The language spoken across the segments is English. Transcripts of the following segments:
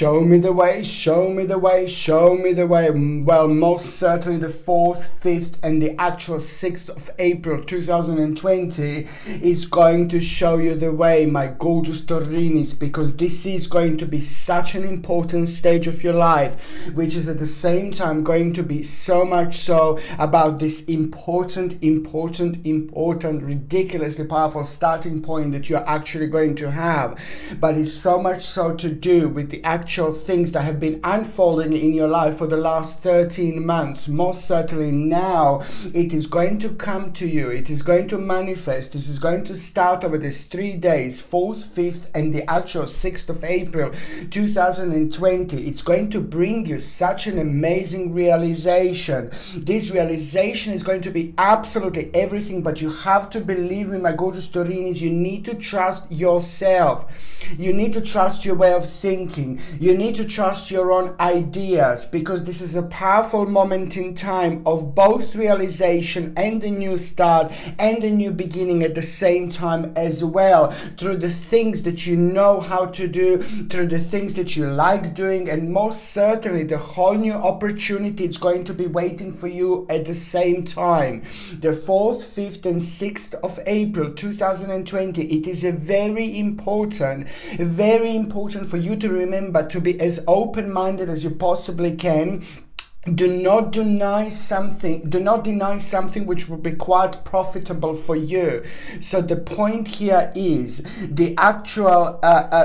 Show me the way, show me the way, show me the way. Well, most certainly the 4th, 5th and the actual 6th of April 2020 is going to show you the way, my gorgeous Taurinis, because this is going to be such an important stage of your life, which is at the same time going to be so much so about this important, ridiculously powerful starting point that you're actually going to have. But it's so much so to do with the actual things that have been unfolding in your life for the last 13 months. Most certainly now it is going to come to you. It is going to manifest. This is going to start over these 3 days, 4th, 5th and the actual 6th of April 2020. It's going to bring you such an amazing realization. This realization is going to be absolutely everything, but you have to believe me, my gorgeous Taurinis. You need to trust yourself. You need to trust your way of thinking. You need to trust your own ideas, because this is a powerful moment in time of both realization and a new start and a new beginning at the same time as well, through the things that you know how to do, through the things that you like doing, and most certainly the whole new opportunity is going to be waiting for you at the same time. The 4th, 5th and 6th of April 2020, it is a very important for you to remember to be as open-minded as you possibly can. Do not deny something which will be quite profitable for you. So the point here is the actual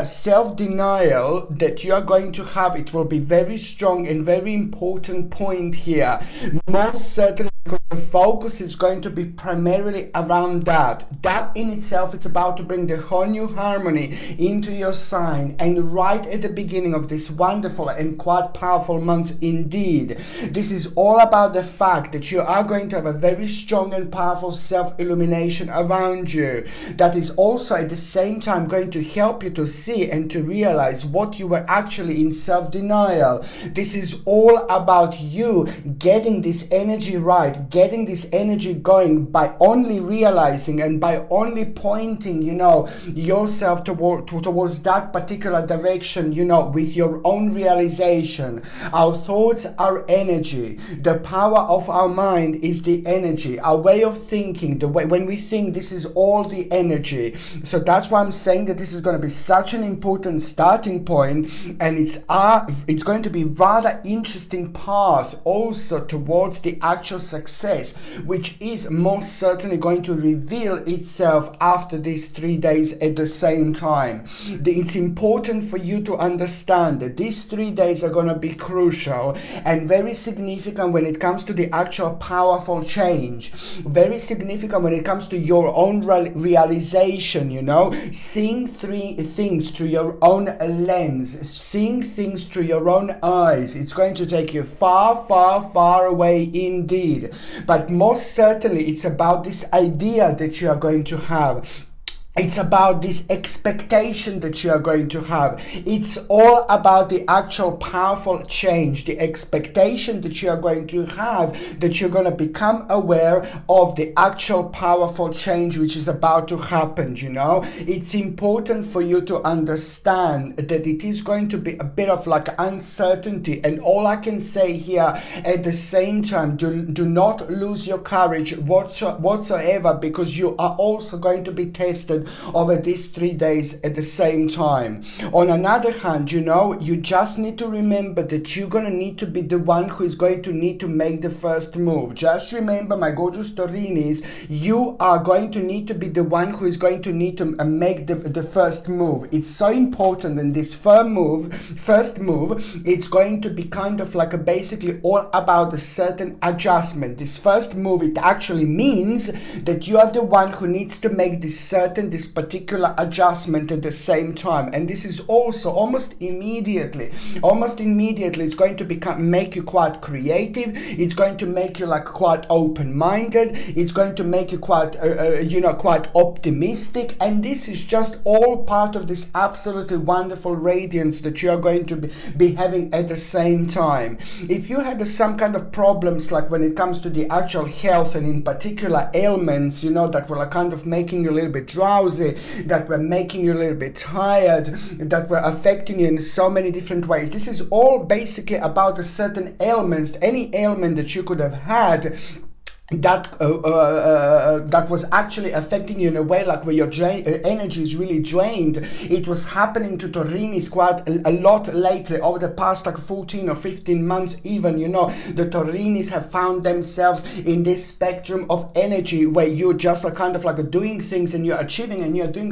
self-denial that you are going to have. It will be very strong and very important point here. Most certainly, because the focus is going to be primarily around that. That in itself, it's about to bring the whole new harmony into your sign. And right at the beginning of this wonderful and quite powerful month indeed, this is all about the fact that you are going to have a very strong and powerful self-illumination around you. That is also at the same time going to help you to see and to realize what you were actually in self-denial. This is all about you getting this energy right, getting this energy going by only realizing and by only pointing, yourself towards that particular direction, with your own realization. Our thoughts are energy. The power of our mind is the energy. Our way of thinking, the way when we think, this is all the energy. So that's why I'm saying that this is going to be such an important starting point, and it's going to be rather interesting path also towards the actual success, which is most certainly going to reveal itself after these 3 days at the same time. It's important for you to understand that these 3 days are going to be crucial and very significant when it comes to the actual powerful change. Very significant when it comes to your own realization, seeing things through your own lens, seeing things through your own eyes. It's going to take you far, far, far away indeed. But most certainly it's about this idea that you are going to have. It's about this expectation that you are going to have. It's all about the actual powerful change, the expectation that you are going to have, that you're going to become aware of the actual powerful change which is about to happen, It's important for you to understand that it is going to be a bit of like uncertainty, and all I can say here at the same time, do not lose your courage whatsoever, because you are also going to be tested over these 3 days at the same time. On another hand, you just need to remember that you're going to need to be the one who is going to need to make the first move. Just remember, my gorgeous Taurinis, you are going to need to be the one who is going to need to make the first move. It's so important, and this first move, it's going to be kind of like basically all about a certain adjustment. This first move, it actually means that you are the one who needs to make this particular adjustment at the same time. And this is also almost immediately it's going to make you quite creative. It's going to make you like quite open-minded. It's going to make you quite quite optimistic, and this is just all part of this absolutely wonderful radiance that you are going to be having at the same time. If you had some kind of problems, like when it comes to the actual health, and in particular ailments, that were kind of making you a little bit drowsy, drowsy, that were making you a little bit tired, that were affecting you in so many different ways. This is all basically about a certain ailments, any ailment that you could have had that was actually affecting you in a way like where your energy is really drained. It was happening to Taurinis quite a lot lately, over the past like 14 or 15 months even. The Taurinis have found themselves in this spectrum of energy where you're just like kind of like doing things and you're achieving and you're doing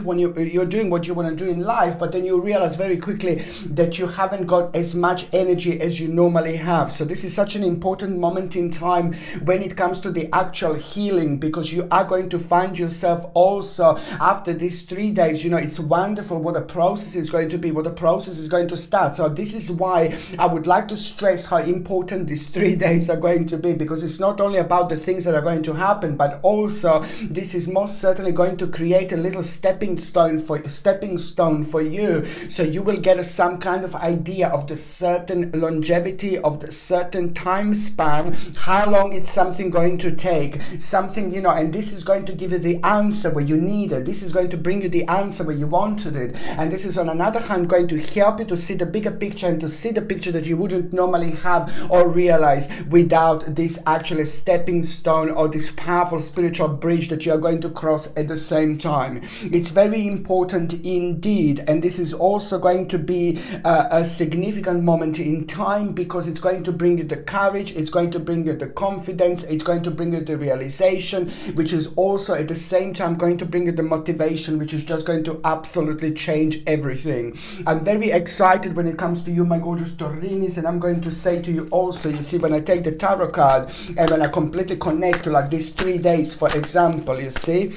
you're doing what you want to do in life, but then you realize very quickly that you haven't got as much energy as you normally have. So this is such an important moment in time when it comes to the actual healing, because you are going to find yourself also after these 3 days, it's wonderful what the process is going to be, what the process is going to start. So this is why I would like to stress how important these 3 days are going to be, because it's not only about the things that are going to happen, but also this is most certainly going to create a little stepping stone for you, so you will get some kind of idea of the certain longevity of the certain time span, how long it's something going to take, something, and this is going to give you the answer where you need it. This is going to bring you the answer where you wanted it. And this is on another hand going to help you to see the bigger picture and to see the picture that you wouldn't normally have or realize without this actually stepping stone or this powerful spiritual bridge that you are going to cross at the same time. It's very important indeed. And this is also going to be a significant moment in time, because it's going to bring you the courage, it's going to bring you the confidence, it's going to bring you the realization, which is also at the same time going to bring you the motivation, which is just going to absolutely change everything. I'm very excited when it comes to you, my gorgeous Taurinis, and I'm going to say to you also, you see, when I take the tarot card and when I completely connect to like these 3 days, for example, you see,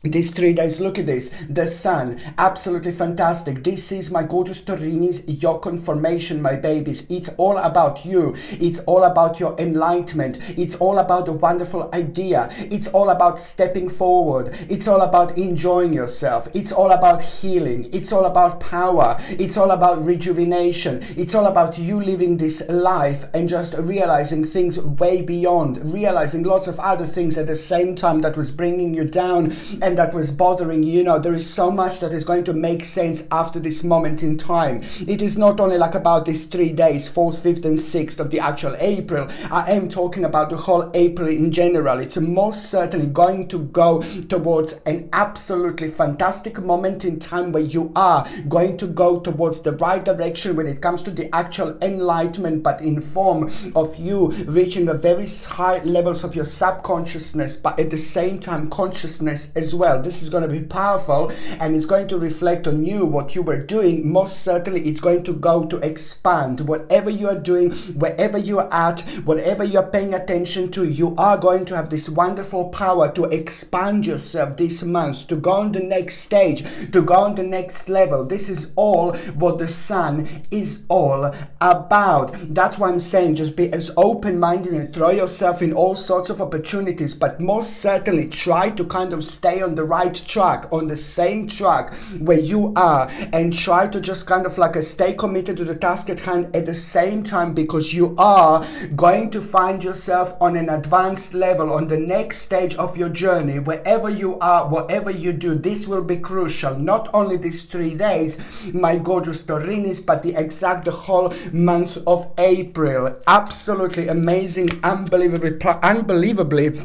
these 3 days, look at this, the sun, absolutely fantastic. This is, my gorgeous Taurinis, your confirmation, my babies. It's all about you. It's all about your enlightenment. It's all about a wonderful idea. It's all about stepping forward. It's all about enjoying yourself. It's all about healing. It's all about power. It's all about rejuvenation. It's all about you living this life and just realizing things way beyond, realizing lots of other things at the same time that was bringing you down and that was bothering you. There is so much that is going to make sense after this moment in time. It is not only like about these 3 days, 4th, 5th and 6th of the actual April. I am talking about the whole April in general. It's most certainly going to go towards an absolutely fantastic moment in time where you are going to go towards the right direction when it comes to the actual enlightenment, but in form of you reaching a very high levels of your subconsciousness, but at the same time consciousness as well. This is going to be powerful, and it's going to reflect on you, what you were doing. Most certainly it's going to go to expand whatever you are doing, wherever you are at, whatever you're paying attention to. You are going to have this wonderful power to expand yourself this month, to go on the next stage, to go on the next level. This is all what the sun is all about. That's why I'm saying just be as open-minded and throw yourself in all sorts of opportunities, but most certainly try to kind of stay on the right track, on the same track where you are, and try to just kind of like stay committed to the task at hand at the same time, because you are going to find yourself on an advanced level, on the next stage of your journey. Wherever you are, whatever you do, this will be crucial. Not only these 3 days, my gorgeous Taurinis, but the whole month of April. Absolutely amazing, unbelievably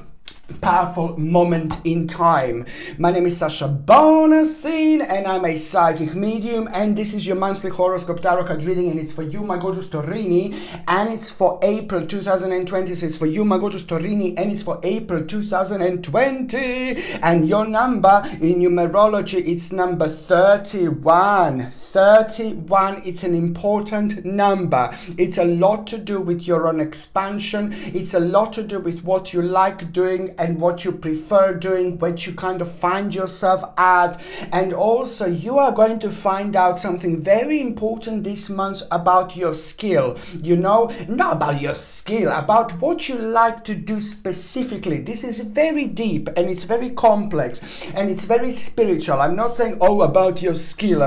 powerful moment in time. My name is Sasha Bonasin and I'm a psychic medium, and this is your monthly horoscope tarot card reading, and it's for you, my gorgeous Taurini, and it's for April 2020. So it's for you, my gorgeous Taurini, and it's for April 2020. And your number in numerology, it's number 31. 31, it's an important number. It's a lot to do with your own expansion. It's a lot to do with what you like doing and what you prefer doing, what you kind of find yourself at. And also you are going to find out something very important this month about your skill. Not about your skill, about what you like to do specifically. This is very deep and it's very complex and it's very spiritual. I'm not saying, about your skill.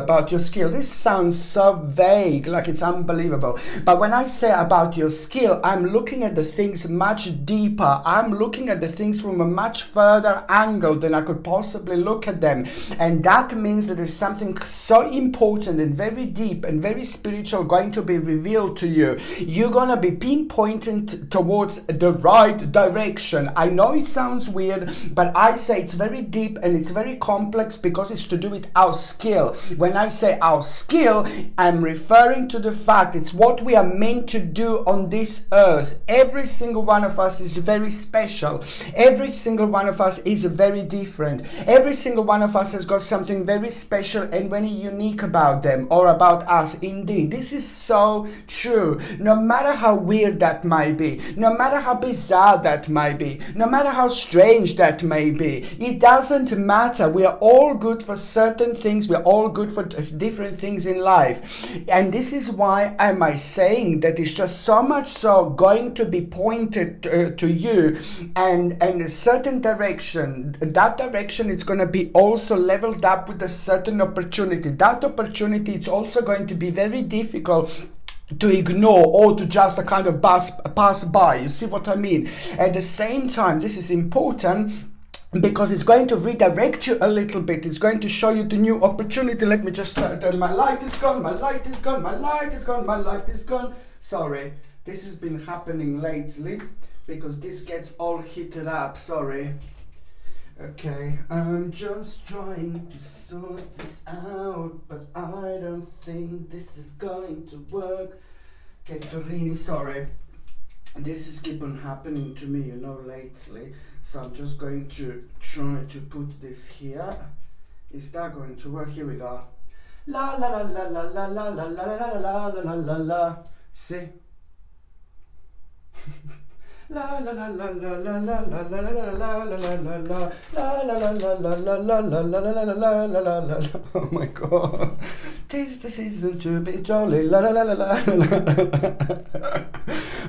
This sounds so vague, like it's unbelievable. But when I say about your skill, I'm looking at the things much deeper. I'm looking at the things things from a much further angle than I could possibly look at them. And that means that there's something so important and very deep and very spiritual going to be revealed to you. You're going to be pinpointed towards the right direction. I know it sounds weird, but I say it's very deep and it's very complex because it's to do with our skill. When I say our skill, I'm referring to the fact it's what we are meant to do on this earth. Every single one of us is very special. Every single one of us is very different. Every single one of us has got something very special and very unique about them or about us. Indeed, this is so true. No matter how weird that might be, no matter how bizarre that might be, no matter how strange that may be, it doesn't matter. We are all good for certain things. We're all good for different things in life. And this is why am I saying that it's just so much so going to be pointed to you and a certain direction. That direction is going to be also leveled up with a certain opportunity. That opportunity is also going to be very difficult to ignore or to just a kind of pass by. You see what I mean? At the same time, this is important because it's going to redirect you a little bit. It's going to show you the new opportunity. Let me just turn. My light is gone, my light is gone, my light is gone, my light is gone. Sorry, this has been happening lately because this gets all heated up. Sorry. Okay, I'm just trying to sort this out, but I don't think this is going to work. Okay, Torini, sorry. This is keep on happening to me, lately. So I'm just going to try to put this here. Is that going to work? Here we go. La la la la la la la la la la la la la la. See? La la la la la la la la la la la la la la la la. Oh my god. 'Tis the season to be jolly. La la la la la la.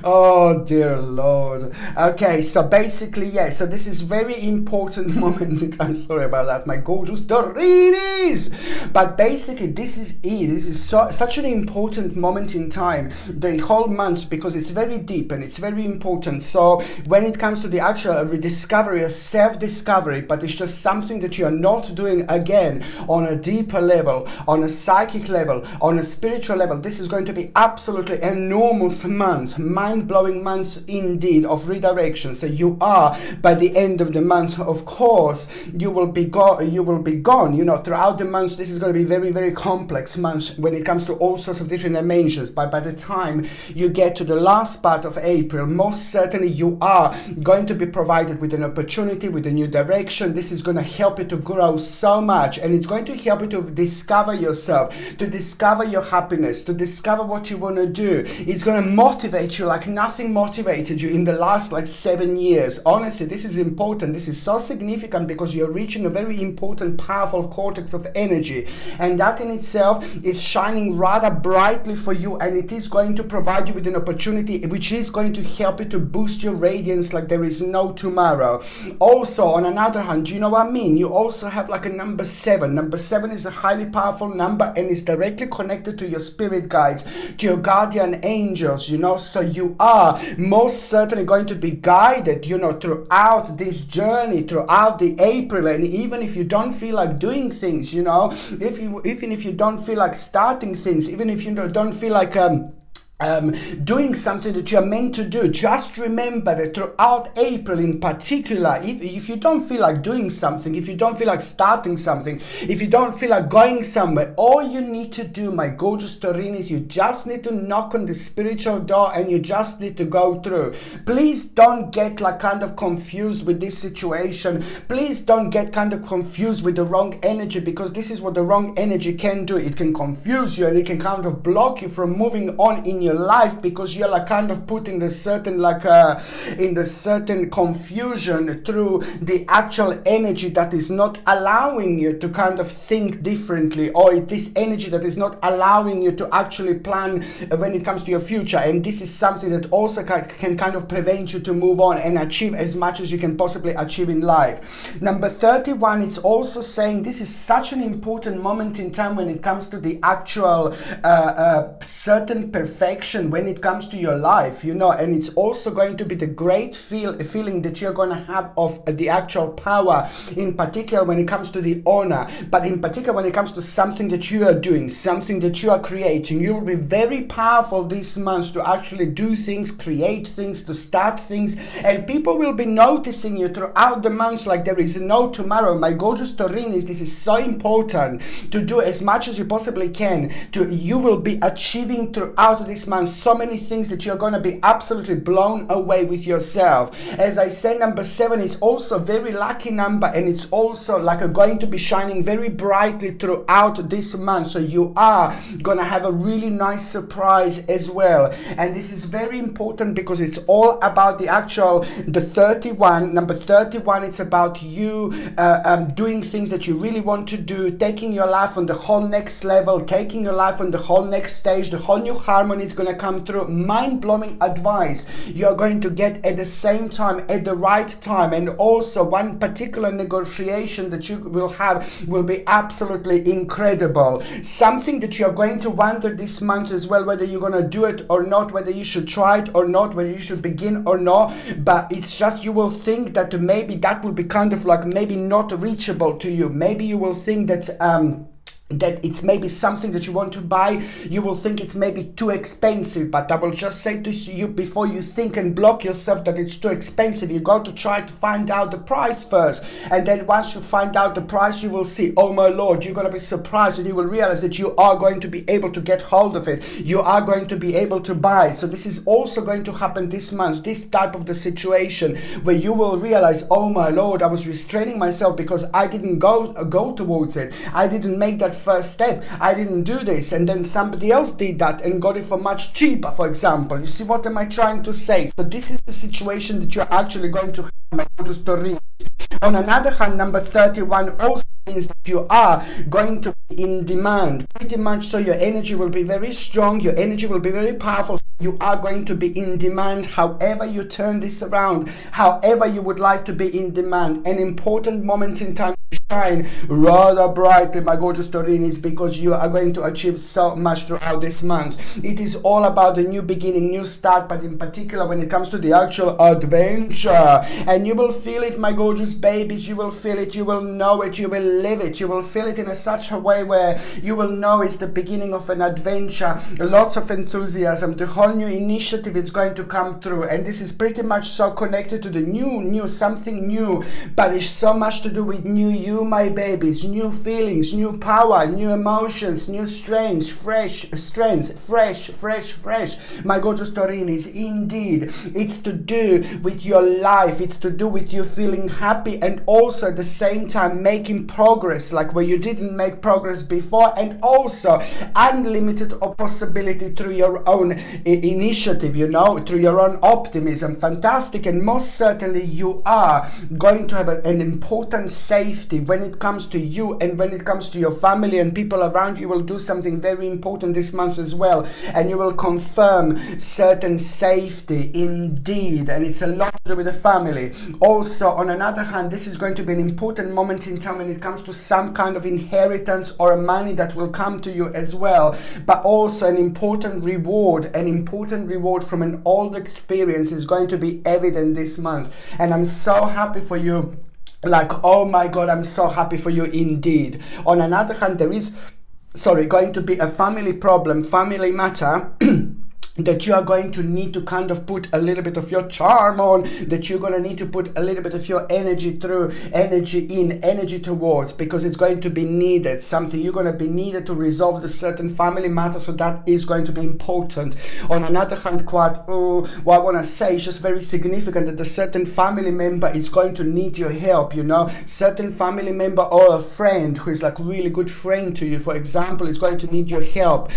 Oh dear Lord. Okay, so basically, yeah, so this is very important moment. I'm sorry about that, my gorgeous Dorinis. But basically, this is it. This is such an important moment in time, the whole month, because it's very deep and it's very important. So when it comes to the actual rediscovery or self-discovery, but it's just something that you're not doing again on a deeper level, on a psychic level, on a spiritual level, this is going to be absolutely enormous month, mind-blowing months indeed of redirection. So you are, by the end of the month, of course, you will be gone. Throughout the month, this is going to be very, very complex month when it comes to all sorts of different dimensions. But by the time you get to the last part of April, most certainly you are going to be provided with an opportunity, with a new direction. This is going to help you to grow so much, and it's going to help you to discover yourself, to discover your happiness, to discover what you want to do. It's going to motivate you like nothing motivated you in the last 7 years. Honestly, this is important. This is so significant because you're reaching a very important, powerful cortex of energy, and that in itself is shining rather brightly for you, and it is going to provide you with an opportunity which is going to help you to boost your radiance like there is no tomorrow. Also, on another hand, you know what I mean? You also have a number 7. Number 7 is a highly powerful number and is directly connected to your spirit guides, to your guardian angels, so you are most certainly going to be guided, throughout this journey, throughout the April. And even if you don't feel like doing things, even if you don't feel like starting things, even if you don't feel like doing something that you're meant to do, just remember that throughout April in particular, if you don't feel like doing something, if you don't feel like starting something, if you don't feel like going somewhere, all you need to do, my gorgeous Taurinis, you just need to knock on the spiritual door and you just need to go through. Please don't get kind of confused with this situation. Please don't get kind of confused with the wrong energy, because this is what the wrong energy can do. It can confuse you and it can kind of block you from moving on in your life, because you're kind of put in the certain certain confusion through the actual energy that is not allowing you to kind of think differently, or this energy that is not allowing you to actually plan when it comes to your future. And this is something that also can kind of prevent you to move on and achieve as much as you can possibly achieve in life. Number 31, it's also saying this is such an important moment in time when it comes to the actual certain perfection direction when it comes to your life, you know, and it's also going to be the great feeling that you're going to have of the actual power, in particular when it comes to the honor, but in particular when it comes to something that you are doing, something that you are creating. You will be very powerful this month to actually do things, create things, to start things, and people will be noticing you throughout the month like there is no tomorrow. My gorgeous Taurinis, this is so important to do as much as you possibly can. You will be achieving throughout this month so many things that you're going to be absolutely blown away with yourself. As I said, number 7 is also a very lucky number, and it's also like going to be shining very brightly throughout this month. So you are going to have a really nice surprise as well. And this is very important because it's all about the 31. Number 31, it's about you doing things that you really want to do, taking your life on the whole next level, taking your life on the whole next stage. The whole new harmony is going to come through. Mind-blowing advice you're going to get at the same time, at the right time. And also one particular negotiation that you will have will be absolutely incredible. Something that you're going to wonder this month as well, whether you're going to do it or not, whether you should try it or not, whether you should begin or not. But it's just, you will think that maybe that will be kind of like maybe not reachable to you. Maybe you will think that that it's maybe something that you want to buy, you will think it's maybe too expensive. But I will just say to you, before you think and block yourself that it's too expensive, you got to try to find out the price first. And then once you find out the price, you will see, oh my Lord, you're going to be surprised, and you will realize that you are going to be able to get hold of it. You are going to be able to buy it. So this is also going to happen this month, this type of the situation where you will realize, oh my Lord, I was restraining myself because I didn't go towards it. I didn't make that first step. I didn't do this, and then somebody else did that and got it for much cheaper, for example. You see what am I trying to say? So this is the situation that you're actually going to have, my gorgeous Taurus. On another hand, number 31 also means that you are going to be in demand. Pretty much so your energy will be very strong, your energy will be very powerful. You are going to be in demand however you turn this around, however you would like to be in demand. An important moment in time to shine rather brightly, my gorgeous Taurinis, because you are going to achieve so much throughout this month. It is all about the new beginning, new start, but in particular when it comes to the actual adventure. And you will feel it, my gorgeous babies, you will feel it, you will know it, you will live it, you will feel it in such a way where you will know it's the beginning of an adventure. Lots of enthusiasm, the whole new initiative is going to come through, and this is pretty much so connected to the new, something new, but it's so much to do with new you, my babies, new feelings, new power, new emotions, new strength, fresh, my gorgeous Taurinis. Indeed, it's to do with your life, it's to do with you feeling happy, and also at the same time making progress, like where you didn't make progress before, and also unlimited possibility through your own initiative, you know, through your own optimism. Fantastic. And most certainly you are going to have an important safety when it comes to you and when it comes to your family and people around you. Will do something very important this month as well, and you will confirm certain safety indeed, and it's a lot to do with the family. Also, on another hand, this is going to be an important moment in time when it comes to some kind of inheritance or money that will come to you as well, but also an important reward from an old experience is going to be evident this month. And I'm so happy for you. Like, oh my God, I'm so happy for you indeed. On another hand, there is going to be a family problem, family matter that you are going to need to kind of put a little bit of your charm on, that you're going to need to put a little bit of your energy towards, because it's going to be needed. Something you're going to be needed to resolve the certain family matter, so that is going to be important. On another hand, what I want to say is just very significant that a certain family member is going to need your help, you know. Certain family member or a friend who is like really good friend to you, for example, is going to need your help.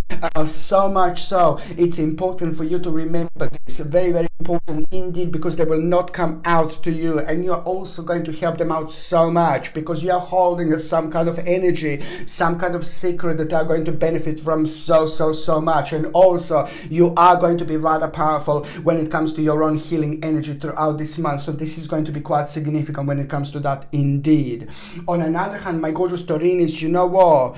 So much so, it's important for you to remember this. Very, very important indeed, because they will not come out to you, and you're also going to help them out so much because you are holding some kind of energy, some kind of secret that are going to benefit from so much. And also you are going to be rather powerful when it comes to your own healing energy throughout this month, so this is going to be quite significant when it comes to that indeed. On another hand, my gorgeous Taurinus, you know what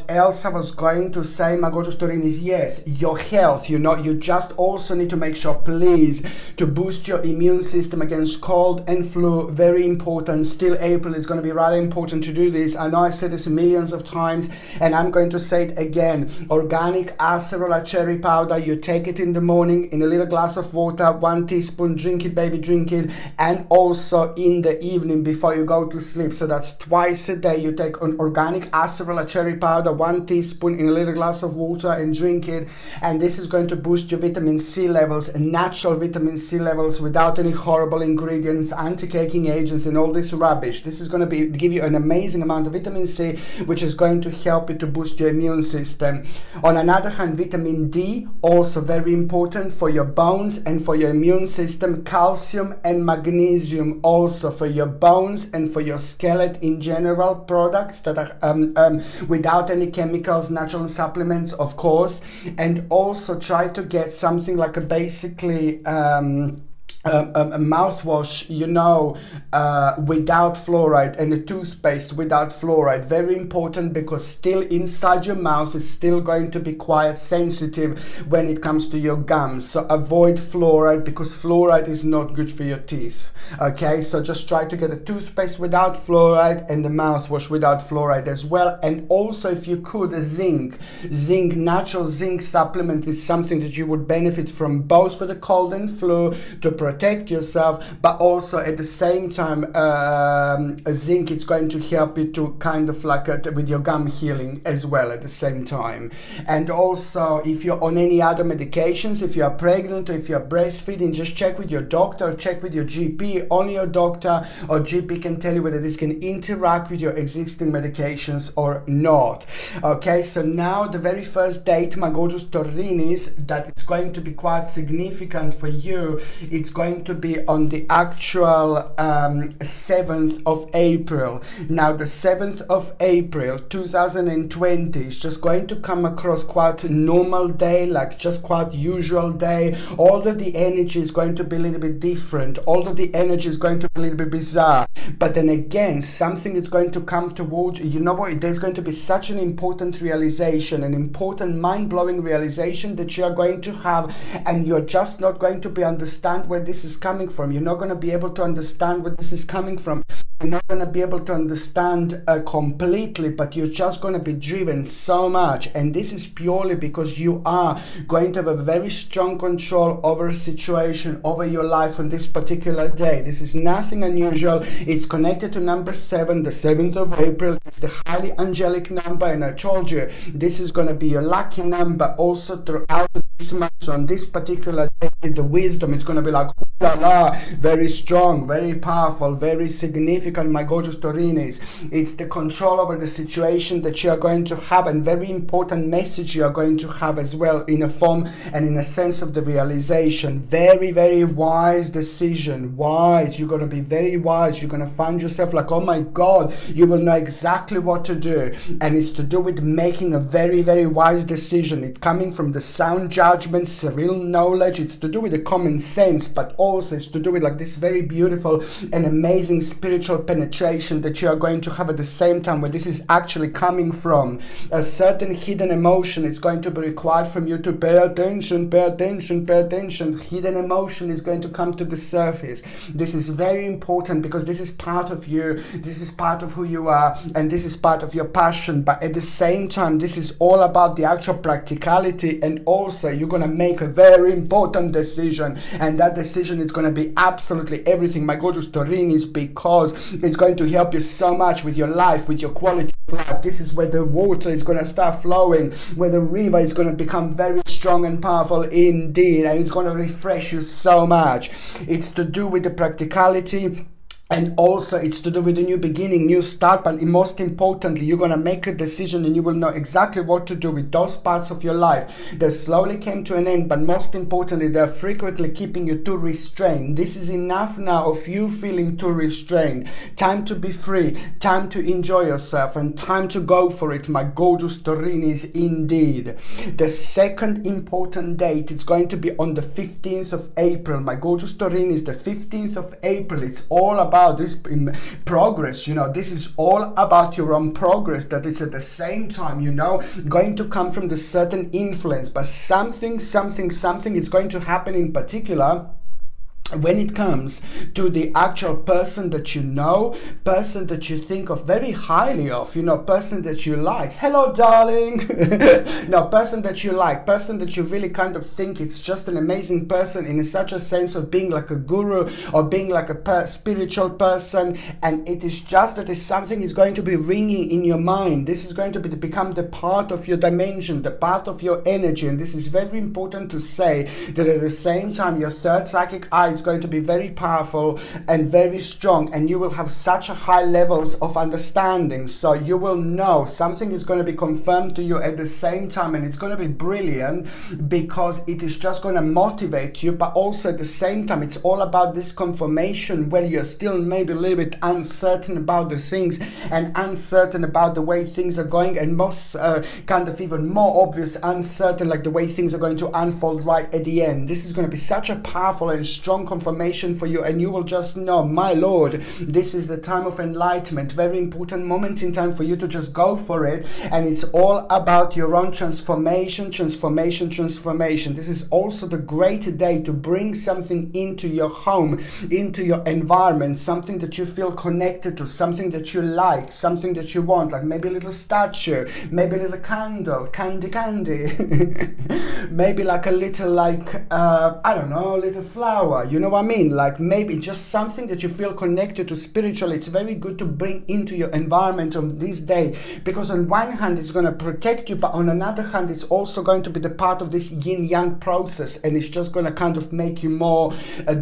else I was going to say, my gorgeous Taurinus? Yes, your health. You just also need to make sure, please, to boost your immune system against cold and flu. Very important. Still, April is going to be rather important to do this. I know I said this millions of times, and I'm going to say it again. Organic acerola cherry powder, you take it in the morning in a little glass of water, 1 teaspoon, drink it, baby, drink it. And also in the evening before you go to sleep. So that's twice a day. You take an organic acerola cherry powder, 1 teaspoon in a little glass of water, and drink it. And this is going to boost your vitamin C levels, natural vitamin C levels, without any horrible ingredients, anti-caking agents and all this rubbish. This is going to give you an amazing amount of vitamin C, which is going to help you to boost your immune system. On another hand, vitamin D, also very important for your bones and for your immune system. Calcium and magnesium, also for your bones and for your skeleton in general. Products that are without any chemicals, natural supplements, of course. And also try to get something like a basically a mouthwash, without fluoride, and a toothpaste without fluoride. Very important, because still inside your mouth it's still going to be quite sensitive when it comes to your gums. So avoid fluoride, because fluoride is not good for your teeth. Okay, so just try to get a toothpaste without fluoride and the mouthwash without fluoride as well. And also, if you could, a zinc, natural zinc supplement is something that you would benefit from, both for the cold and flu, to protect yourself, but also at the same time, zinc is going to help you to kind of like with your gum healing as well at the same time. And also, if you're on any other medications, if you are pregnant or if you are breastfeeding, just check with your doctor, check with your GP. Only your doctor or GP can tell you whether this can interact with your existing medications or not. Okay, so now the very first date, my gorgeous Taurinis, that it's going to be quite significant for you, it's going to be on the actual 7th of April. Now the 7th of April 2020 is just going to come across quite a normal day, like just quite usual day. Although the energy is going to be a little bit different, although the energy is going to be a little bit bizarre, but then again, something is going to come towards you. Know what? There's going to be such an important realization, an important mind-blowing realization that you are going to have, and you're just not going to be understand where this is coming from. You're not going to be able to understand where this is coming from. You're not going to be able to understand completely, but you're just going to be driven so much. And this is purely because you are going to have a very strong control over a situation, over your life on this particular day. This is nothing unusual. It's connected to number 7, the 7th of April. It's the highly angelic number, and I told you this is going to be your lucky number also throughout this month. So on this particular day, the wisdom, it's going to be like, ooh la la, very strong, very powerful, very significant, my gorgeous Taurinis. It's the control over the situation that you are going to have, and very important message you are going to have as well, in a form and in a sense of the realization. Very, very wise decision. Wise. You're going to be very wise. You're going to find yourself like, oh my God, you will know exactly what to do. And it's to do with making a very, very wise decision. It's coming from the sound judgment, real knowledge. It's to do with the common sense, but also it's to do with like this very beautiful and amazing spiritual penetration that you are going to have at the same time, where this is actually coming from a certain hidden emotion. It's going to be required from you to pay attention, pay attention, pay attention. Hidden emotion is going to come to the surface. This is very important because this is part of you, this is part of who you are, and this is part of your passion. But at the same time, this is all about the actual practicality, and also you're going to make a very important decision, and that decision is going to be absolutely everything, my gorgeous Taurinis, because it's going to help you so much with your life, with your quality of life. This is where the water is going to start flowing, where the river is going to become very strong and powerful indeed, and it's going to refresh you so much. It's to do with the practicality And also it's to do with a new beginning, new start, but most importantly, you're going to make a decision and you will know exactly what to do with those parts of your life that slowly came to an end, but most importantly, they're frequently keeping you too restrained. This is enough now of you feeling too restrained. Time to be free, time to enjoy yourself, and time to go for it, my gorgeous Taurinis, indeed. The second important date is going to be on the 15th of April. My gorgeous Taurinis, the 15th of April, it's all about this progress. This is all about your own progress, that it's at the same time, going to come from the certain influence, but something is going to happen in particular when it comes to the actual person that you know, person that you think of very highly of, person that you like. Hello, darling. No, person that you like, person that you really kind of think it's just an amazing person in such a sense of being like a guru or being like a spiritual person. And it is just that something is going to be ringing in your mind. This is going to become the part of your dimension, the part of your energy. And this is very important to say, that at the same time, your third psychic eye is going to be very powerful and very strong, and you will have such a high levels of understanding. So you will know something is going to be confirmed to you at the same time, and it's going to be brilliant because it is just going to motivate you, but also at the same time it's all about this confirmation where you're still maybe a little bit uncertain about the things and uncertain about the way things are going, and most kind of even more obvious uncertain, like the way things are going to unfold right at the end. This is going to be such a powerful and strong confirmation for you, and you will just know, my lord, this is the time of enlightenment. Very important moment in time for you to just go for it, and it's all about your own transformation. This is also the great day to bring something into your home, into your environment, something that you feel connected to, something that you like, something that you want, like maybe a little statue, maybe a little candle, candy maybe like a little I don't know, a little flower, you know what I mean? Like maybe just something that you feel connected to spiritually. It's very good to bring into your environment on this day, because on one hand it's going to protect you, but on another hand it's also going to be the part of this yin yang process, and it's just going to kind of make you more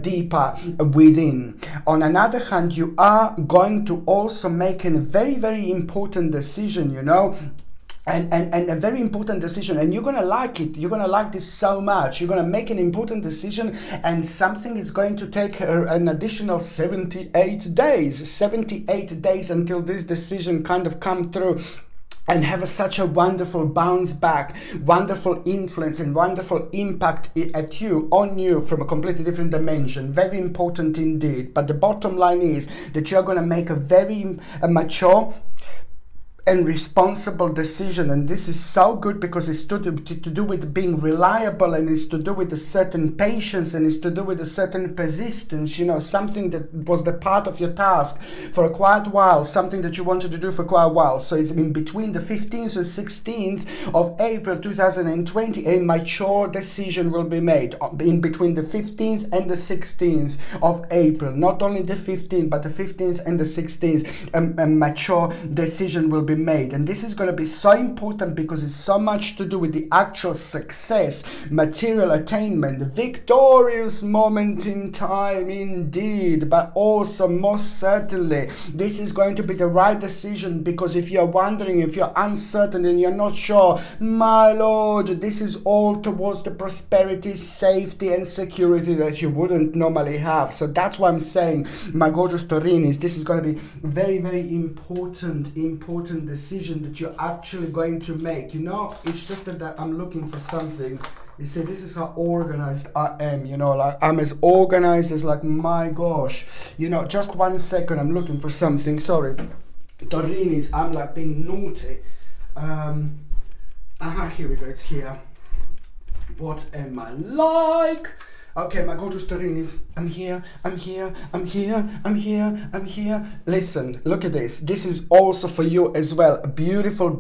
deeper within. On another hand, you are going to also make a very, very important decision, and a very important decision, and you're gonna like it. You're gonna like this so much. You're gonna make an important decision, and something is going to take an additional 78 days until this decision kind of come through and have such a wonderful bounce back, wonderful influence and wonderful impact on you from a completely different dimension. Very important indeed. But the bottom line is that you're going to make a very mature and responsible decision, and this is so good because it's to do with being reliable, and it's to do with a certain patience, and it's to do with a certain persistence, something that was the part of your task for quite a while, something that you wanted to do for quite a while. So it's in between the 15th and 16th of April 2020, a mature decision will be made in between the 15th and the 16th of April. Not only the 15th, but the 15th and the 16th, a mature decision will be made. And this is going to be so important because it's so much to do with the actual success, material attainment, the victorious moment in time indeed. But also most certainly this is going to be the right decision, because if you're wondering, if you're uncertain and you're not sure, my lord, this is all towards the prosperity, safety and security that you wouldn't normally have. So that's why I'm saying, my gorgeous Taurinis, this is going to be very, very important decision that you're actually going to make. It's just that I'm looking for something. You see, this is how organized I am, like I'm as organized as, like, my gosh, just 1 second, I'm looking for something. Sorry, Taurinis, I'm like being naughty. Here we go, it's here. What am I like? Okay, my gorgeous Taurinis, I'm here. Listen, look at this. This is also for you as well. A beautiful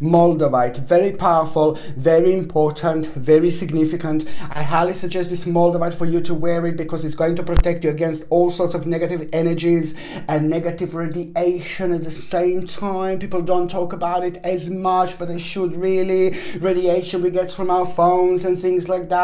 Moldavite. Very powerful, very important, very significant. I highly suggest this Moldavite for you to wear it, because it's going to protect you against all sorts of negative energies and negative radiation at the same time. People don't talk about it as much, but they should really. Radiation we get from our phones and things like that.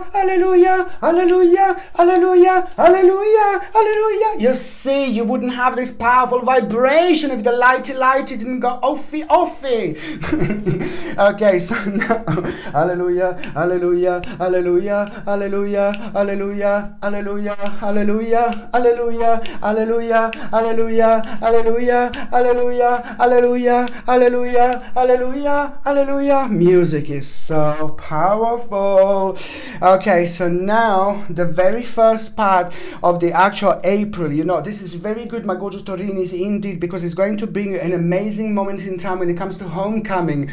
hallelujah, hallelujah, hallelujah, hallelujah, hallelujah. You see, you wouldn't have this powerful vibration if the lighty didn't go offy. Okay, so now, hallelujah, hallelujah, hallelujah, hallelujah, hallelujah, hallelujah, hallelujah, hallelujah, hallelujah, hallelujah, hallelujah, hallelujah, hallelujah, hallelujah, hallelujah, hallelujah. Music is so powerful. Okay, so now the very first part of the actual April, you know, this is very good, my gorgeous Taurinis, indeed, because it's going to bring you an amazing moment in time when it comes to homecoming.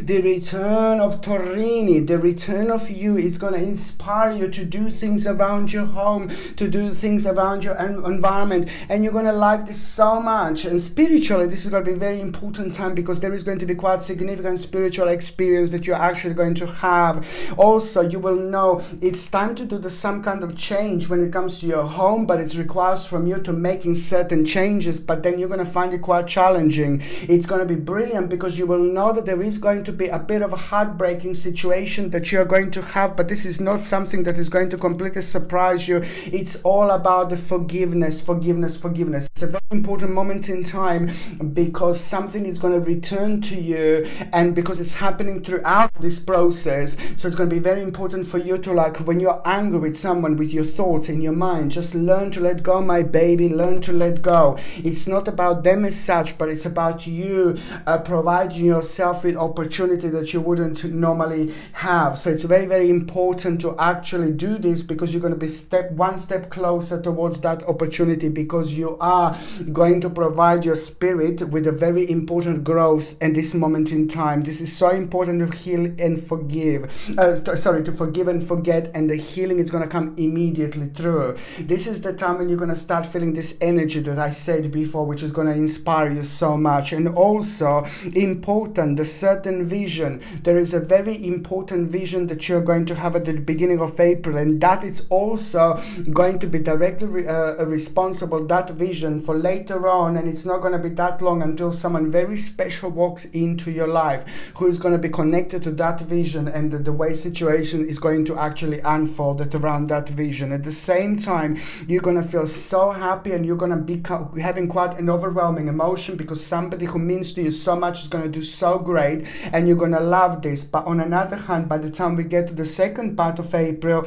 The return of Taurini, the return of you, it's going to inspire you to do things around your home, to do things around your environment, and you're going to like this so much. And spiritually, this is going to be a very important time because there is going to be quite significant spiritual experience that you're actually going to have. Also, you will know it's time to do some kind of change when it comes to your home, but it requires from you to making certain changes, but then you're going to find it quite challenging. It's going to be brilliant because you will know that there is going to be a bit of a heartbreaking situation that you're going to have, but this is not something that is going to completely surprise you. It's all about the forgiveness. It's a very important moment in time because something is going to return to you, and because it's happening throughout this process, so it's going to be very important for you to, like, when you're angry with someone, with your thoughts in your mind, just learn to let go, my baby. Learn to let go. It's not about them as such, but it's about you providing yourself with opportunity that you wouldn't normally have. So it's very, very important to actually do this because you're going to be one step closer towards that opportunity, because you are going to provide your spirit with a very important growth in this moment in time. This is so important to heal and forgive. To forgive and forget, and the healing is going to come immediately through. This is the time when you're going to start feeling this energy that I said before, which is going to inspire you so much. And also important, the certain vision. There is a very important vision that you're going to have at the beginning of April, and that is also going to be directly responsible, that vision, for later on. And it's not going to be that long until someone very special walks into your life who is going to be connected to that vision, and the way situation is going to actually unfold around that vision. At the same time, you're going to feel so happy, and you're going to be having quite an overwhelming emotion because somebody who means to you so much is going to do so great, and you're going to love this. But on another hand, by the time we get to the second part of April,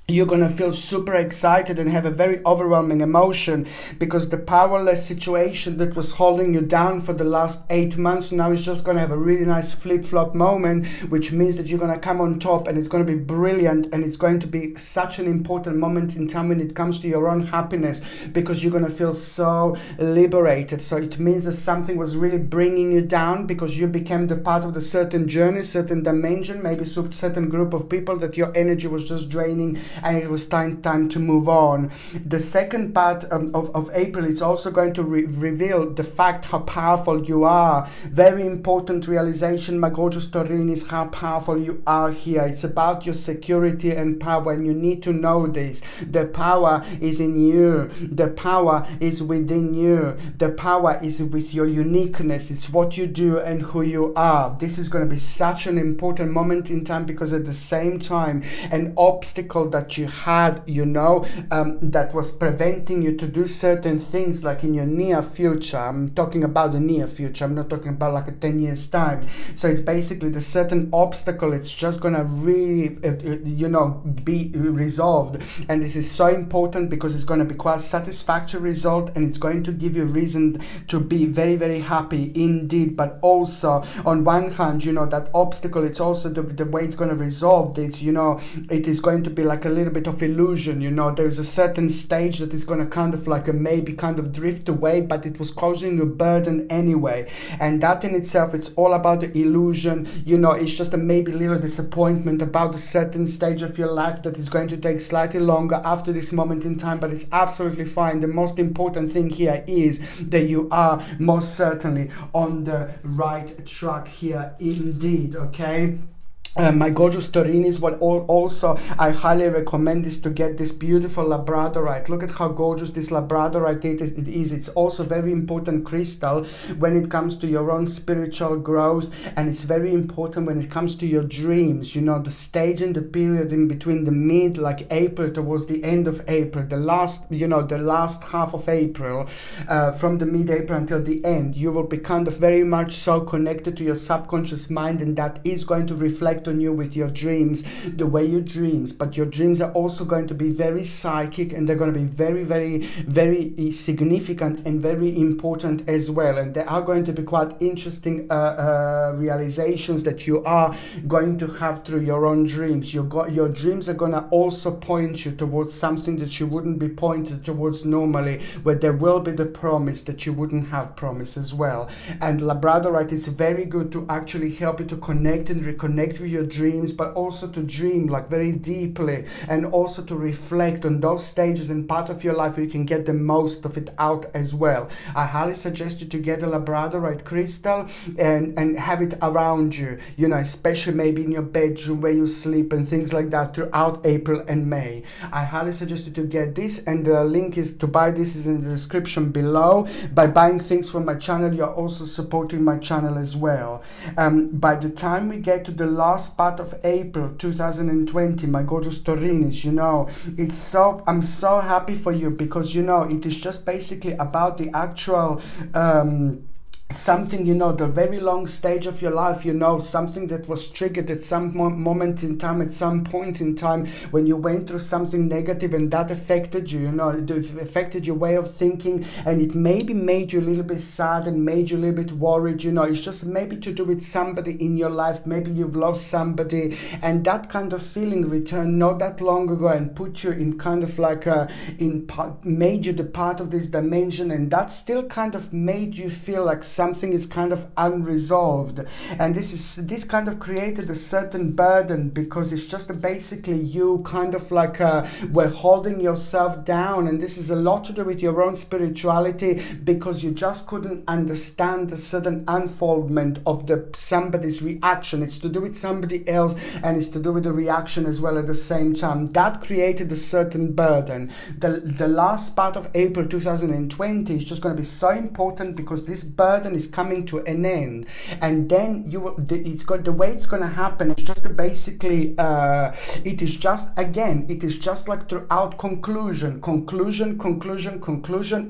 you're going to feel super excited and have a very overwhelming emotion because the powerless situation that was holding you down for the last 8 months now is just going to have a really nice flip-flop moment, which means that you're going to come on top, and it's going to be brilliant, and it's going to be such an important moment in time when it comes to your own happiness, because you're going to feel so liberated. So it means that something was really bringing you down because you became the part of the certain journey, certain dimension, maybe certain group of people that your energy was just draining, and it was time to move on. The second part of April is also going to reveal the fact how powerful you are. Very important realization, my gorgeous Taurin, is how powerful you are here. It's about your security and power, and you need to know this. The power is in you. The power is within you. The power is with your uniqueness. It's what you do and who you are. This is going to be such an important moment in time because at the same time, an obstacle that you had, that was preventing you to do certain things, like in your near future. I'm talking about the near future. I'm not talking about like a 10 years time. So it's basically the certain obstacle. It's just going to really, be resolved. And this is so important because it's going to be quite satisfactory result, and it's going to give you reason to be very, very happy indeed. But also, on one hand, that obstacle, it's also the way it's going to resolve this. It is going to be like a little bit of illusion. There's a certain stage that is going to kind of like maybe kind of drift away, but it was causing you burden anyway. And that in itself, it's all about the illusion. It's just a maybe little disappointment about a certain stage of your life that is going to take slightly longer after this moment in time, but it's absolutely fine. The most important thing here is that you are most certainly on the right track here indeed, okay? My gorgeous Taurinis, what also I highly recommend is to get this beautiful labradorite. Look at how gorgeous this labradorite it is. It's also very important crystal when it comes to your own spiritual growth, and it's very important when it comes to your dreams. You know, the stage and the period in between the mid, like April towards the end of April, the last half of April, from the mid-April until the end, you will be kind of very much so connected to your subconscious mind, and that is going to reflect on you with your dreams, the way you dreams. But your dreams are also going to be very psychic, and they're going to be very, very, very significant and very important as well. And they are going to be quite interesting realizations that you are going to have through your own dreams. Your dreams are going to also point you towards something that you wouldn't be pointed towards normally, where there will be the promise that you wouldn't have promised as well. And labradorite is very good to actually help you to connect and reconnect with your dreams, but also to dream like very deeply, and also to reflect on those stages and part of your life where you can get the most of it out as well. I highly suggest you to get a labradorite crystal and have it around you, you know, especially maybe in your bedroom where you sleep and things like that throughout April and May. I highly suggest you to get this, and the link is to buy this is in the description below. By buying things from my channel, you're also supporting my channel as well. By the time we get to the last part of April 2020, my gorgeous Taurinis, you know, I'm so happy for you, because you know it is just basically about the actual something, you know, the very long stage of your life, you know, something that was triggered at some moment in time, at some point in time, when you went through something negative, and that affected you, you know, it affected your way of thinking, and it maybe made you a little bit sad and made you a little bit worried. You know, it's just maybe to do with somebody in your life, maybe you've lost somebody, and that kind of feeling returned not that long ago and put you in kind of like made you the part of this dimension, and that still kind of made you feel like something is kind of unresolved. And this kind of created a certain burden, because it's just basically you kind of like were holding yourself down, and this is a lot to do with your own spirituality, because you just couldn't understand the sudden unfoldment of somebody's reaction. It's to do with somebody else, and it's to do with the reaction as well at the same time. That created a certain burden. The last part of April 2020 is just going to be so important, because this burden is coming to an end, and then the way it's going to happen is just basically it is just like throughout conclusion,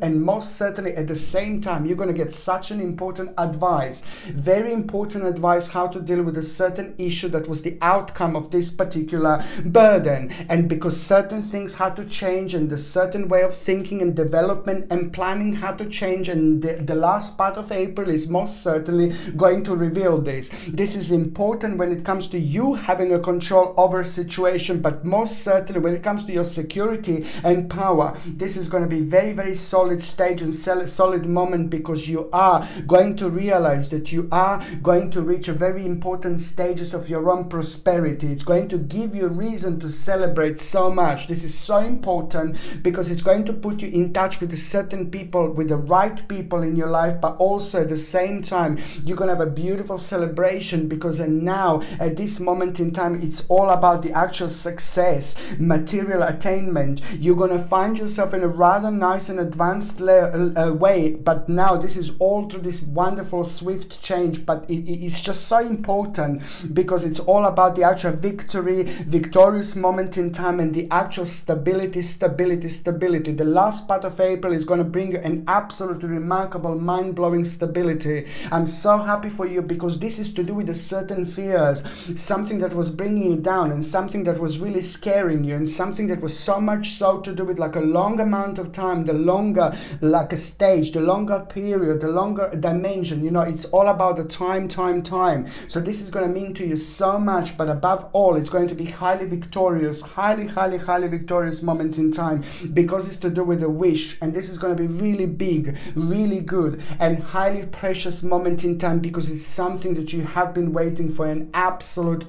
and most certainly at the same time you're going to get such an important advice, very important advice, how to deal with a certain issue that was the outcome of this particular burden. And because certain things had to change, and the certain way of thinking and development and planning had to change, and the last part of April is most certainly going to reveal this. This is important when it comes to you having a control over a situation, but most certainly when it comes to your security and power, this is going to be very, very solid stage and solid moment, because you are going to realize that you are going to reach a very important stages of your own prosperity. It's going to give you reason to celebrate so much. This is so important, because it's going to put you in touch with certain people, with the right people in your life, but also at the same time you're gonna have a beautiful celebration, because now at this moment in time it's all about the actual success, material attainment. You're gonna find yourself in a rather nice and advanced way, but now this is all through this wonderful swift change. But it's just so important, because it's all about the actual victorious moment in time, and the actual stability. The last part of April is going to bring you an absolutely remarkable, mind-blowing stability. I'm so happy for you, because this is to do with a certain fears, something that was bringing you down, and something that was really scaring you, and something that was so much so to do with like a long amount of time, the longer like a stage, the longer period, the longer dimension. You know, it's all about the time. So this is going to mean to you so much, but above all, it's going to be highly victorious, highly victorious moment in time, because it's to do with a wish, and this is going to be really big, really good, and highly highly precious moment in time, because it's something that you have been waiting for an absolute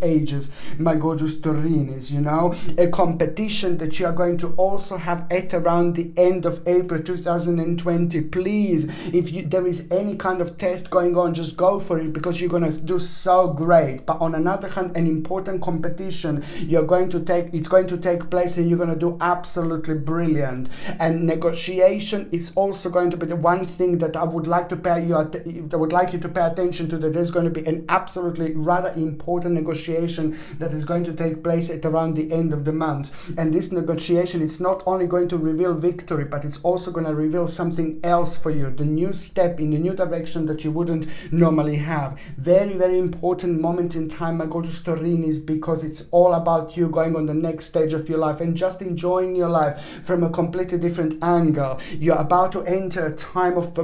ages, my gorgeous Taurinis, you know, a competition that you are going to also have at around the end of April 2020. Please, if there is any kind of test going on, just go for it, because you're going to do so great. But on another hand, an important competition it's going to take place, and you're going to do absolutely brilliant. And negotiation is also going to be the one thing that I would like you to pay attention to, that there's going to be an absolutely rather important negotiation that is going to take place at around the end of the month. And this negotiation, it's not only going to reveal victory, but it's also going to reveal something else for you, the new step in the new direction that you wouldn't normally have. Very important moment in time, my gorgeous Taurinis, because it's all about you going on the next stage of your life and just enjoying your life from a completely different angle. You're about to enter a time of,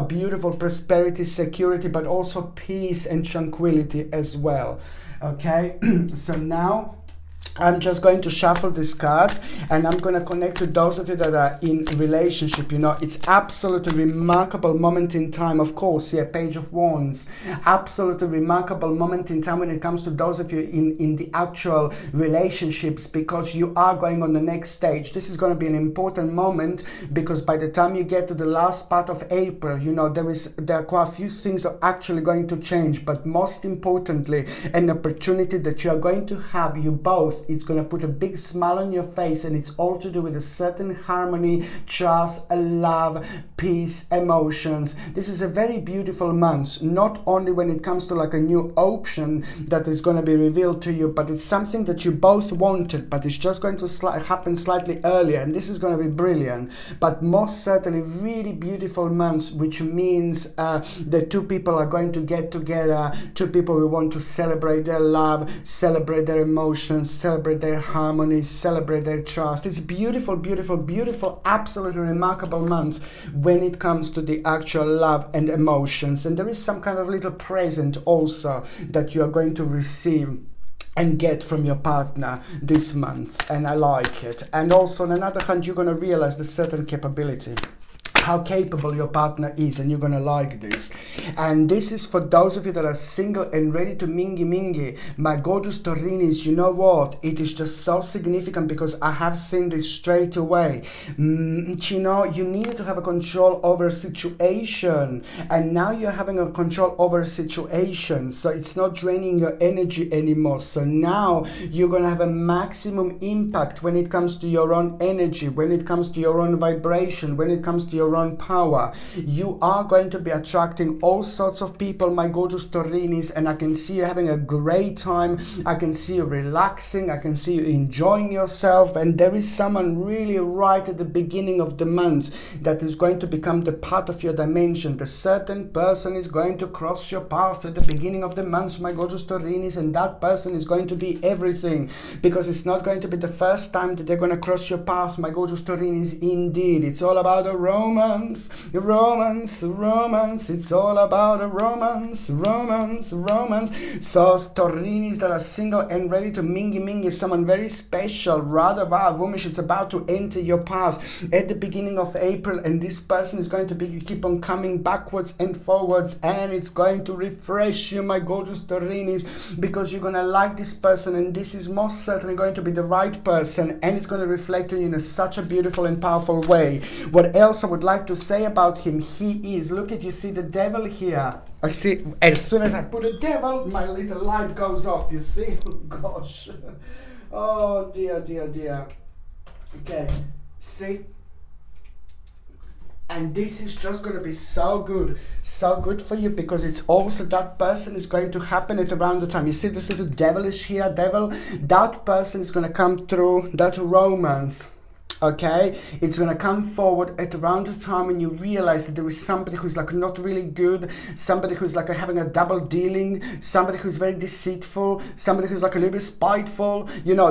beautiful prosperity, security, but also peace and tranquility as well. Okay, so now I'm just going to shuffle these cards, and I'm going to connect to those of you that are in relationship. It's absolutely remarkable moment in time. Of course, Page of Wands. Absolutely remarkable moment in time when it comes to those of you in the actual relationships, because you are going on the next stage. This is going to be an important moment, because by the time you get to the last part of April, there are quite a few things that are actually going to change. But most importantly, an opportunity that you are going to have, you both, it's going to put a big smile on your face, and it's all to do with a certain harmony, trust, love, peace, emotions. This is a very beautiful month, not only when it comes to like a new option that is going to be revealed to you, but it's something that you both wanted, but it's just going to happen slightly earlier, and this is going to be brilliant. But most certainly really beautiful months, which means the two people are going to get together, two people who want to celebrate their love, celebrate their emotions, celebrate their harmony, celebrate their trust. It's beautiful, absolutely remarkable months when it comes to the actual love and emotions. And there is some kind of little present also that you are going to receive and get from your partner this month, and I like it. And also on another hand, you're going to realize the certain capability, how capable your partner is, and you're gonna like this. And this is for those of you that are single and ready to mingy. My gorgeous Taurinis, you know what? It is just so significant, because I have seen this straight away. You needed to have a control over a situation, and now you're having a control over a situation, so it's not draining your energy anymore. So now you're gonna have a maximum impact when it comes to your own energy, when it comes to your own vibration, when it comes to your own power. You are going to be attracting all sorts of people, my gorgeous Taurinis, and I can see you having a great time. I can see you relaxing, I can see you enjoying yourself, and there is someone really right at the beginning of the month that is going to become the part of your dimension. The certain person is going to cross your path at the beginning of the month, my gorgeous Taurinis, and that person is going to be everything, because it's not going to be the first time that they're going to cross your path, my gorgeous Taurinis. Indeed, it's all about a romance. It's all about a romance. So Taurinis that are single and ready to mingy, someone very special, rather womanish, it's about to enter your path at the beginning of April, and this person is going to keep on coming backwards and forwards, and it's going to refresh you, my gorgeous Taurinis, because you're going to like this person, and this is most certainly going to be the right person, and it's going to reflect on you in such a beautiful and powerful way. What else I would like to say about him? He is, look at, you see the devil here. I see, as soon as I put a devil, my little light goes off, you see? Oh gosh. Oh dear. Okay, see? And this is just going to be so good for you, because it's also that person is going to happen at around the time. You see this little devilish here, that person is going to come through that romance. Okay, it's gonna come forward at around the time when you realize that there is somebody who's like not really good, somebody who's like having a double dealing, somebody who's very deceitful, somebody who's like a little bit spiteful.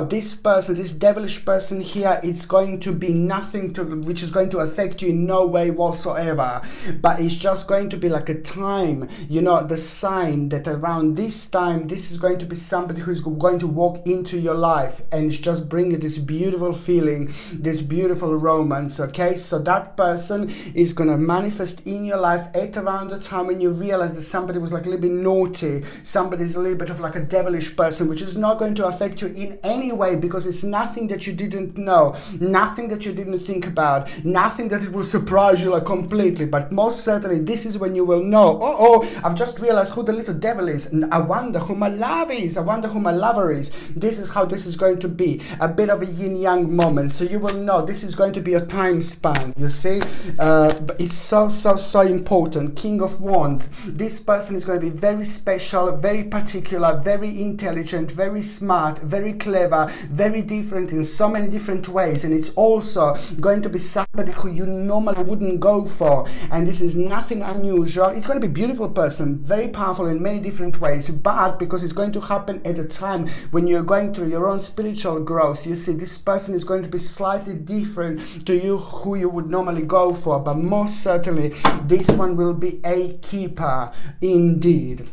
This person, this devilish person here, it's going to be nothing which is going to affect you in no way whatsoever. But it's just going to be like a time, the sign that around this time, this is going to be somebody who's going to walk into your life, and it's just bring you this beautiful feeling, this this beautiful romance, okay? So that person is going to manifest in your life at around the time when you realize that somebody was like a little bit naughty, somebody's a little bit of like a devilish person, which is not going to affect you in any way, because it's nothing that you didn't know, nothing that you didn't think about, nothing that it will surprise you like completely. But most certainly this is when you will know, I've just realized who the little devil is, and I wonder who my love is, I wonder who my lover is. This is how this is going to be, a bit of a yin-yang moment. So you will know this is going to be a time span, you see. But it's so important. King of Wands, this person is going to be very special, very particular, very intelligent, very smart, very clever, very different in so many different ways. And it's also going to be somebody who you normally wouldn't go for, and this is nothing unusual. It's going to be a beautiful person, very powerful in many different ways, but because it's going to happen at a time when you're going through your own spiritual growth, you see, this person is going to be slightly different to you who you would normally go for, but most certainly this one will be a keeper indeed.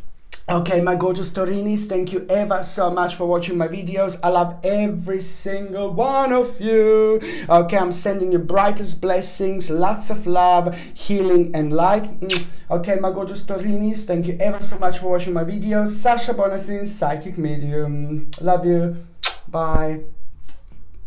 Okay, my gorgeous Taurinis, thank you ever so much for watching my videos. I love every single one of you. Okay, I'm sending you brightest blessings, lots of love, healing and light. Okay, my gorgeous Taurinis, thank you ever so much for watching my videos. Sasha Bonasin, Psychic Medium. Love you. Bye.